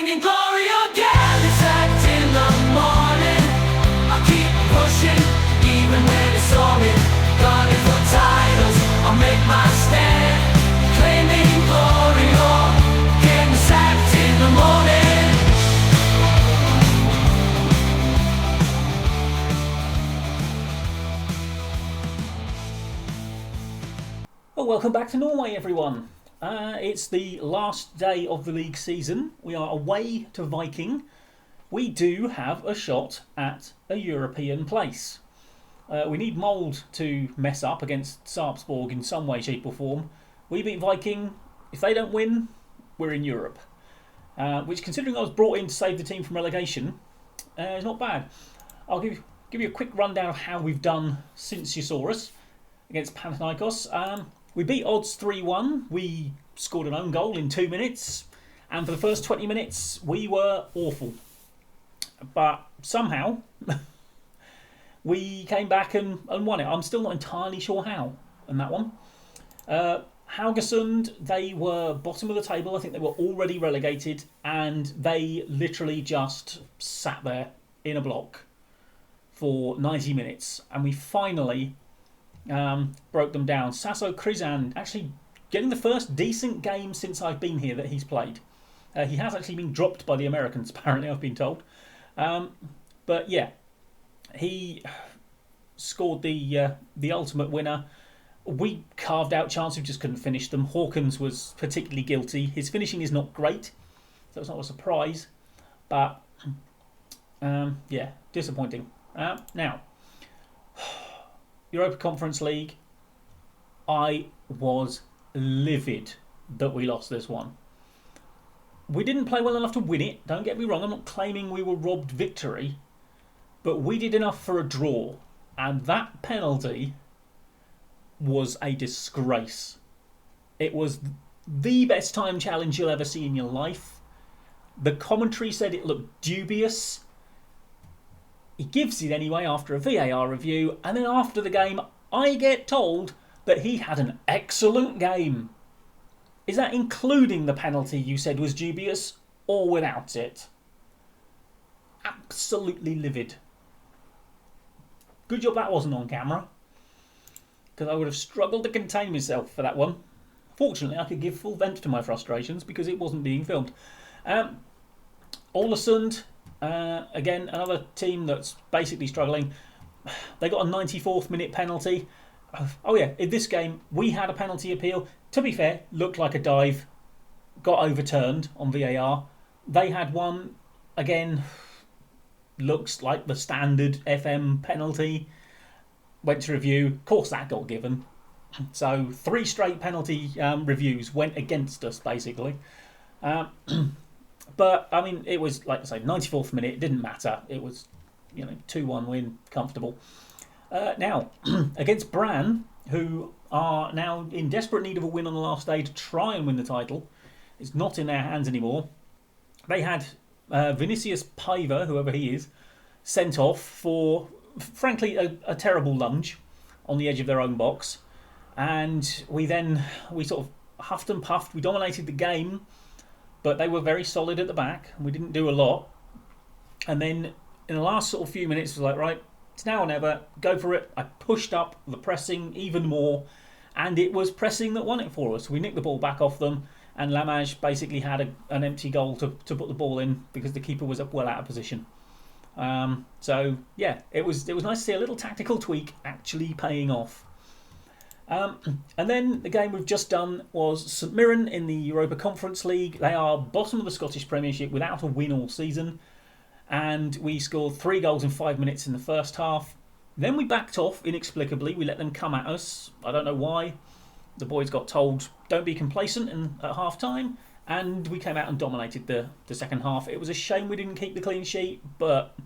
in glory again. It's act in the morning. I'll keep pushing, even when it's storming. Gunning for titles, I'll make my stand. Claiming glory or getting sacked in the morning. Well, welcome back to Norway, everyone. It's the last day of the league season. We are away to Viking. We do have a shot at a European place. We need Mould to mess up against Sarpsborg in some way, shape or form. We beat Viking. If they don't win, we're in Europe. Which, considering I was brought in to save the team from relegation, is not bad. I'll give you a quick rundown of how we've done since you saw us against Panathinaikos. We beat odds 3-1. We scored an own goal in 2 minutes. And for the first 20 minutes, we were awful. But somehow, we came back and won it. I'm still not entirely sure how on that one. Haugesund, they were bottom of the table. I think they were already relegated. And they literally just sat there in a block for 90 minutes. And we finally broke them down. Sasso Krizan actually getting the first decent game since I've been here that he's played. He has actually been dropped by the Americans, apparently, I've been told. But yeah, he scored the ultimate winner. We carved out chances, we just couldn't finish them. Hawkins was particularly guilty. His finishing is not great, so it's not a surprise. But yeah, disappointing. Now, Europa Conference League, I was livid that we lost this one. We didn't play well enough to win it, don't get me wrong, I'm not claiming we were robbed victory, but we did enough for a draw, and that penalty was a disgrace. It was the best time challenge you'll ever see in your life. The commentary said it looked dubious. He gives it anyway after a VAR review, and then after the game, I get told that he had an excellent game. Is that including the penalty you said was dubious, or without it? Absolutely livid. Good job that wasn't on camera, because I would have struggled to contain myself for that one. Fortunately, I could give full vent to my frustrations because it wasn't being filmed. Ålesund, again, another team that's basically struggling. They got a 94th minute penalty. Oh yeah, in this game, we had a penalty appeal. To be fair, looked like a dive. Got overturned on VAR. They had one, again, looks like the standard FM penalty. Went to review. Of course, that got given. So 3 straight penalty reviews went against us, basically. But, I mean, it was, like I say, 94th minute. It didn't matter. It was, 2-1 win, comfortable. Now, against Brann, who are now in desperate need of a win on the last day to try and win the title. It's not in their hands anymore. They had Vinicius Paiva, whoever he is, sent off for, frankly, a terrible lunge on the edge of their own box. And we sort of huffed and puffed. We dominated the game, but they were very solid at the back. We didn't do a lot. And then in the last sort of few minutes, it was like, right, it's now or never, go for it. I pushed up the pressing even more, and it was pressing that won it for us. We nicked the ball back off them, and Lamage basically had an empty goal to put the ball in because the keeper was well out of position. So yeah, it was nice to see a little tactical tweak actually paying off. And then the game we've just done was St Mirren in the Europa Conference League. They are bottom of the Scottish Premiership without a win all season. And we scored 3 goals in 5 minutes in the first half. Then we backed off inexplicably. We let them come at us. I don't know why. The boys got told, don't be complacent at half time. And we came out and dominated the second half. It was a shame we didn't keep the clean sheet, but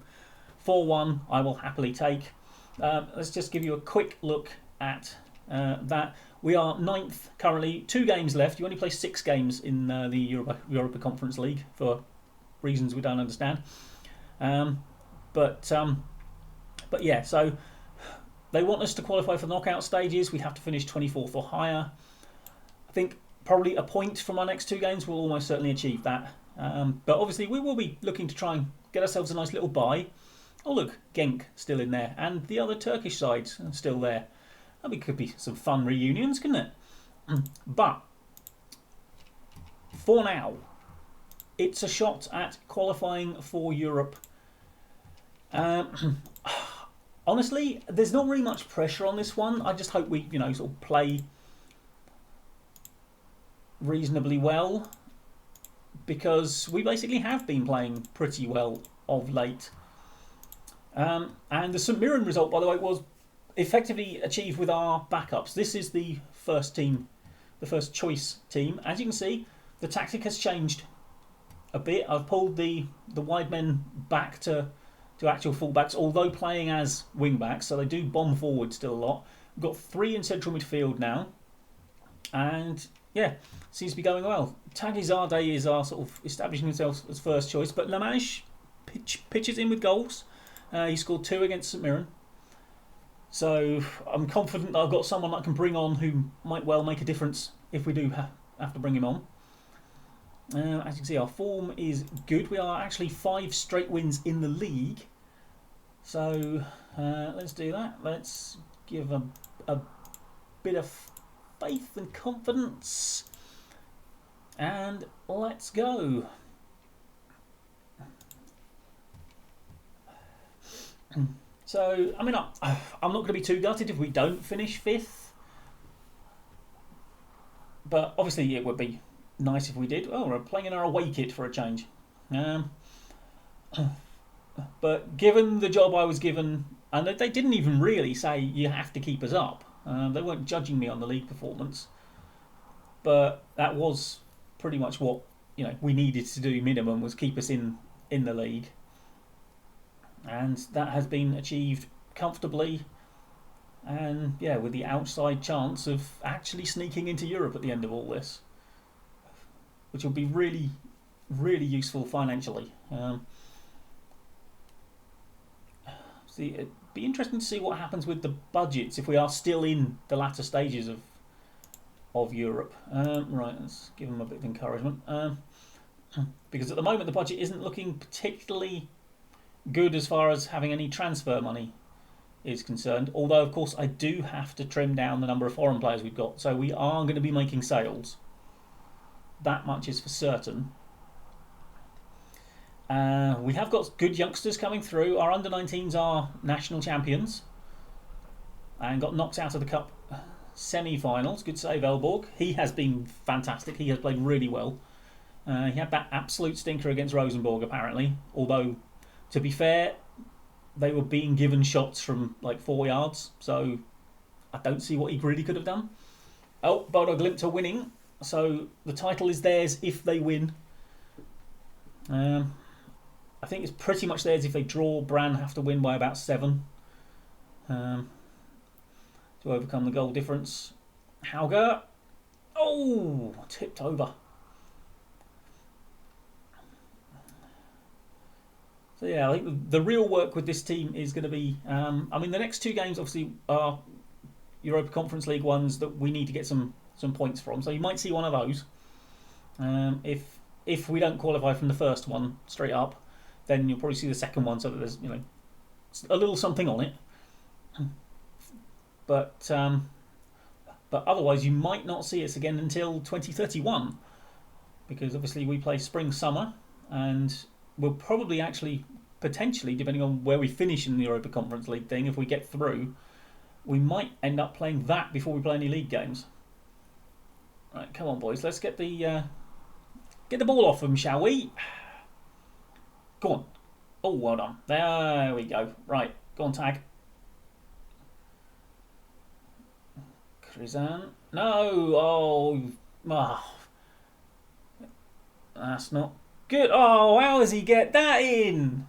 4-1 I will happily take. Let's just give you a quick look at that. We are 9th currently, 2 games left. You only play 6 games in the Europa Conference League for reasons we don't understand. But yeah, so they want us to qualify for the knockout stages. We have to finish 24th or higher. I think probably a point from our next 2 games will almost certainly achieve that. But obviously we will be looking to try and get ourselves a nice little bye. Oh look, Genk still in there, and the other Turkish sides are still there. That could be some fun reunions, couldn't it? But for now, it's a shot at qualifying for Europe. Honestly, there's not really much pressure on this one. I just hope we, sort of play reasonably well, because we basically have been playing pretty well of late. And the St Mirren result, by the way, was effectively achieved with our backups. This is the first team, the first choice team. As you can see, the tactic has changed a bit. I've pulled the wide men back to actual fullbacks, although playing as wing backs, so they do bomb forward still a lot. We've got 3 in central midfield now, and yeah, seems to be going well. Tagizade is our sort of establishing himself as first choice, but Lamage pitches in with goals. He scored 2 against St Mirren, so I'm confident that I've got someone that I can bring on who might well make a difference if we do have to bring him on. As you can see, our form is good. We are actually 5 straight wins in the league. So let's do that. Let's give a bit of faith and confidence. And let's go. So, I mean, I'm not going to be too gutted if we don't finish 5th. But obviously it would be nice if we did. Oh, we're playing in our away kit for a change. But given the job I was given, and they didn't even really say you have to keep us up. They weren't judging me on the league performance. But that was pretty much what we needed to do. Minimum was keep us in the league. And that has been achieved comfortably. And yeah, with the outside chance of actually sneaking into Europe at the end of all this, which will be really, really useful financially. See, it'd be interesting to see what happens with the budgets if we are still in the latter stages of Europe. Right, let's give them a bit of encouragement. Because at the moment the budget isn't looking particularly good as far as having any transfer money is concerned. Although, of course, I do have to trim down the number of foreign players we've got. So we are going to be making sales. That much is for certain. We have got good youngsters coming through. Our under-19s are national champions and got knocked out of the cup semi-finals. Good save, Elborg. He has been fantastic. He has played really well. He had that absolute stinker against Rosenborg, apparently. Although, to be fair, they were being given shots from like 4 yards. So I don't see what he really could have done. Oh, Bodo Glimt are winning. So the title is theirs if they win. I think it's pretty much theirs if they draw. Brann have to win by about 7 to overcome the goal difference. Hauger. Oh, tipped over. So yeah, I think the real work with this team is going to be... I mean, the next 2 games obviously are Europa Conference League ones that we need to get some points from. So you might see one of those. If we don't qualify from the first one straight up, then you'll probably see the second one, so that there's a little something on it. But otherwise, you might not see us again until 2031, because obviously we play spring summer, and we'll probably actually potentially, depending on where we finish in the Europa Conference League thing, if we get through, we might end up playing that before we play any league games. Right, come on, boys, let's get the ball off them, shall we? Go on. Oh, well done. There we go. Right, go on, tag. Krizan. No. Oh. That's not good. Oh, how does he get that in?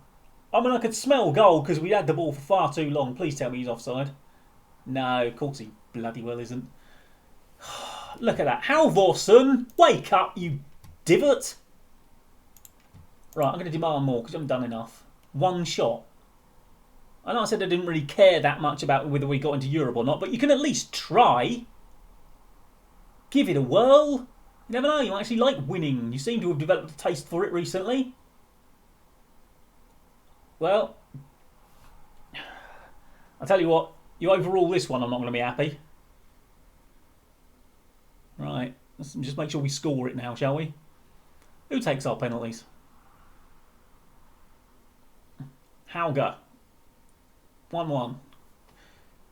I mean, I could smell goal because we had the ball for far too long. Please tell me he's offside. No, of course he bloody well isn't. Look at that. Halvorsen, wake up, you divot. Right, I'm going to demand more because I haven't done enough. 1 shot. I know I said I didn't really care that much about whether we got into Europe or not, but you can at least try. Give it a whirl. You never know, you might actually like winning. You seem to have developed a taste for it recently. Well, I'll tell you what, you overrule this one, I'm not going to be happy. Right, let's just make sure we score it now, shall we? Who takes our penalties? Hauger. 1-1.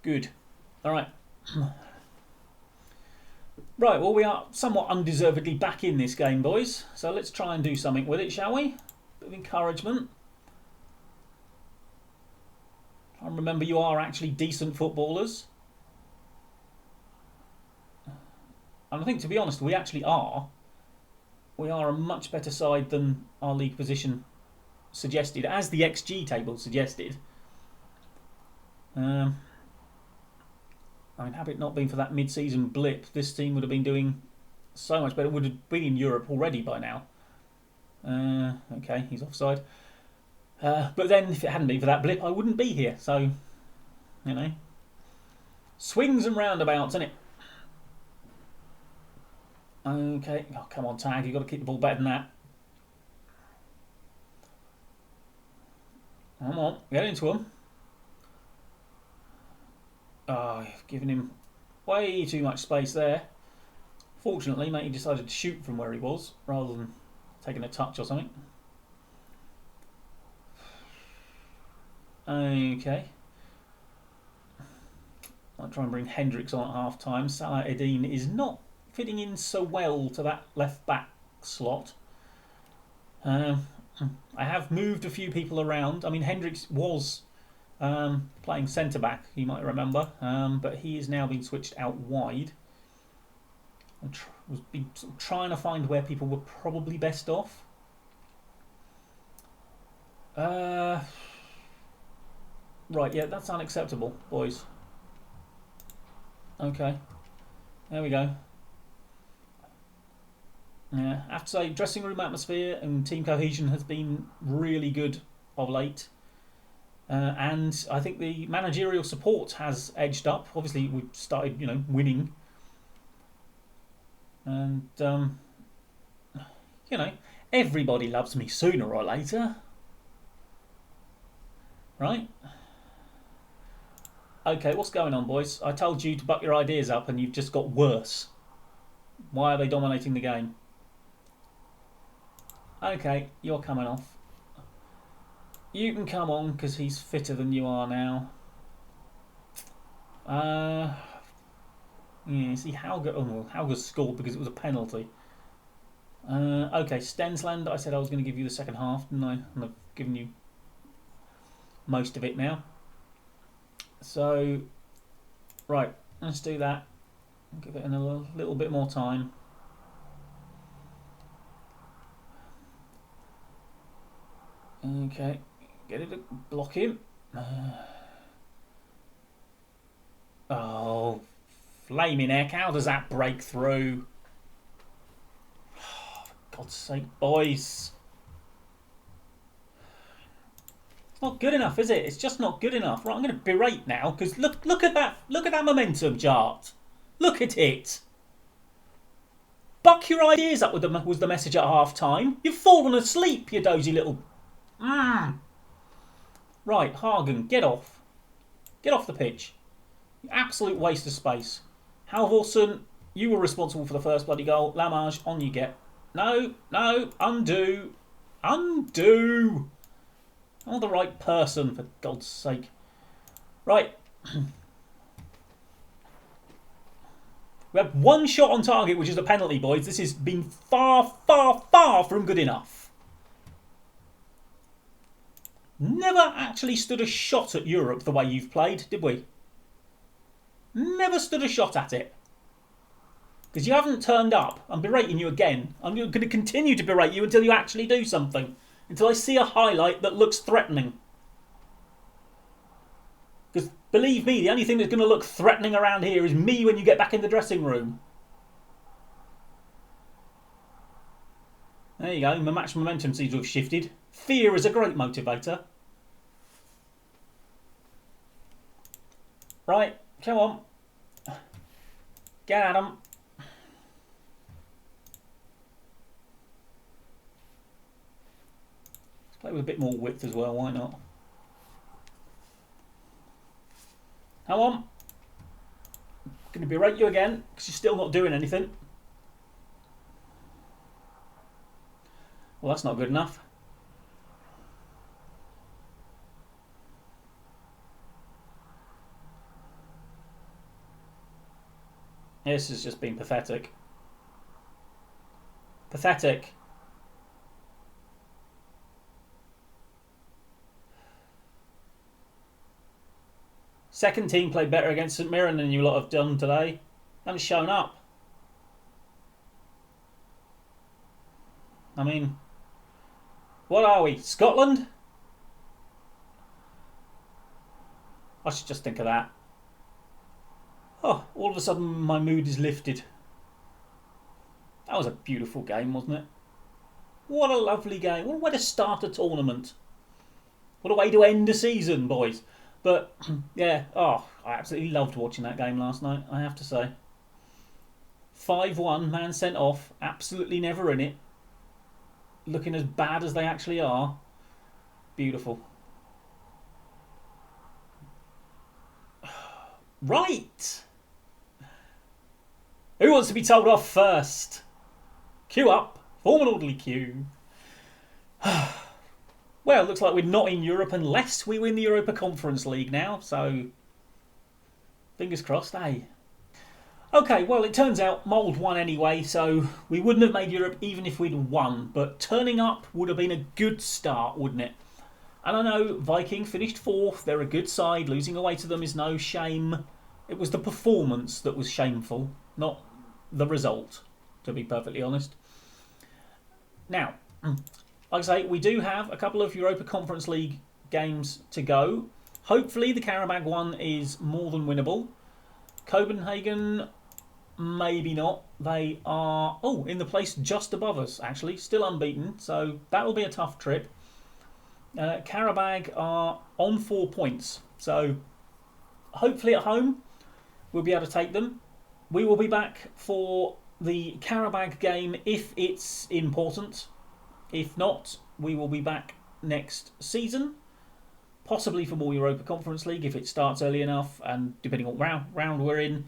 Good. Alright. Right, well, we are somewhat undeservedly back in this game, boys. So let's try and do something with it, shall we? Bit of encouragement. And remember, you are actually decent footballers. And I think, to be honest, we actually are. We are a much better side than our league position suggested, as the XG table suggested. I mean, had it not been for that mid-season blip, this team would have been doing so much better. Would have been in Europe already by now. Okay, he's offside. But then, if it hadn't been for that blip, I wouldn't be here. So, you know, swings and roundabouts, isn't it? Okay. Oh, come on, Tag. You've got to keep the ball better than that. Come on, get into him. Oh, you've given him way too much space there. Fortunately, mate, he decided to shoot from where he was rather than taking a touch or something. Okay. I'll try and bring Hendricks on at half time. Salah Eddin is not fitting in so well to that left back slot. I have moved a few people around. I mean, Hendricks was playing centre back, you might remember, but he has now been switched out wide. I was trying to find where people were probably best off. Right, yeah, that's unacceptable, boys. Okay, there we go. Yeah, I have to say, dressing room atmosphere and team cohesion has been really good of late. And I think the managerial support has edged up. Obviously, we've started, winning. And, everybody loves me sooner or later. Right? Okay, what's going on, boys? I told you to buck your ideas up and you've just got worse. Why are they dominating the game? Okay, you're coming off. You can come on because he's fitter than you are now. Yeah, see, Hauger scored because it was a penalty. Okay, Stensland, I said I was going to give you the second half, didn't I? And I've given you most of it now. So, right, let's do that. Give it a little bit more time. Okay, get it to block him. Oh, flaming heck, how does that break through? Oh, for God's sake, boys. It's not good enough, is it? It's just not good enough. Right, I'm going to berate now, because look at that momentum chart. Look at it. Buck your ideas up was the message at half time. You've fallen asleep, you dozy little... Right, Hagen, get off. Get off the pitch. Absolute waste of space. Halvorsen, you were responsible for the first bloody goal. Lamage, on you get. No, undo. Undo. I'm the right person, for God's sake. Right. We have one shot on target, which is a penalty, boys. This has been far, far, far from good enough. Never actually stood a shot at Europe the way you've played, did we? Never stood a shot at it. Because you haven't turned up. I'm berating you again. I'm going to continue to berate you until you actually do something. Until I see a highlight that looks threatening. Because believe me, the only thing that's going to look threatening around here is me when you get back in the dressing room. There you go. My match momentum seems to have shifted. Fear is a great motivator. Right, come on. Get at him. Play with a bit more width as well, why not? Come on. Going to berate you again, because you're still not doing anything. Well, that's not good enough. This has just been pathetic. Pathetic. Second team played better against St Mirren than you lot have done today. Haven't shown up. I mean, what are we? Scotland? I should just think of that. Oh, all of a sudden my mood is lifted. That was a beautiful game, wasn't it? What a lovely game. What a way to start a tournament. What a way to end a season, boys. But, yeah, oh, I absolutely loved watching that game last night, I have to say. 5-1, man sent off, absolutely never in it. Looking as bad as they actually are. Beautiful. Right! Who wants to be told off first? Queue up. Form an orderly queue. Well, looks like we're not in Europe unless we win the Europa Conference League now, so fingers crossed, eh? Okay, well, it turns out Mould won anyway, so we wouldn't have made Europe even if we'd won, but turning up would have been a good start, wouldn't it? And I know Viking finished 4th, they're a good side, losing away to them is no shame. It was the performance that was shameful, not the result, to be perfectly honest. Now, like I say, we do have a couple of Europa Conference League games to go. Hopefully the Karabag one is more than winnable. Copenhagen, maybe not. They are, in the place just above us, actually. Still unbeaten, so that will be a tough trip. Karabag are on 4 points, so hopefully at home we'll be able to take them. We will be back for the Karabag game if it's important. If not, we will be back next season, possibly for more Europa Conference League if it starts early enough and depending on what round we're in.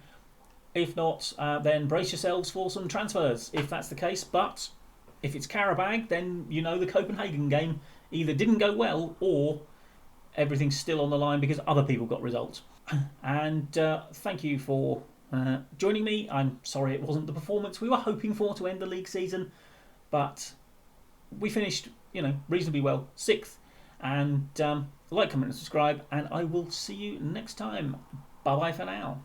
If not, then brace yourselves for some transfers if that's the case. But if it's Karabag, then you know the Copenhagen game either didn't go well or everything's still on the line because other people got results. And thank you for joining me. I'm sorry it wasn't the performance we were hoping for to end the league season, but we finished, reasonably well, 6th. And like, comment and subscribe, and I will see you next time. Bye bye for now.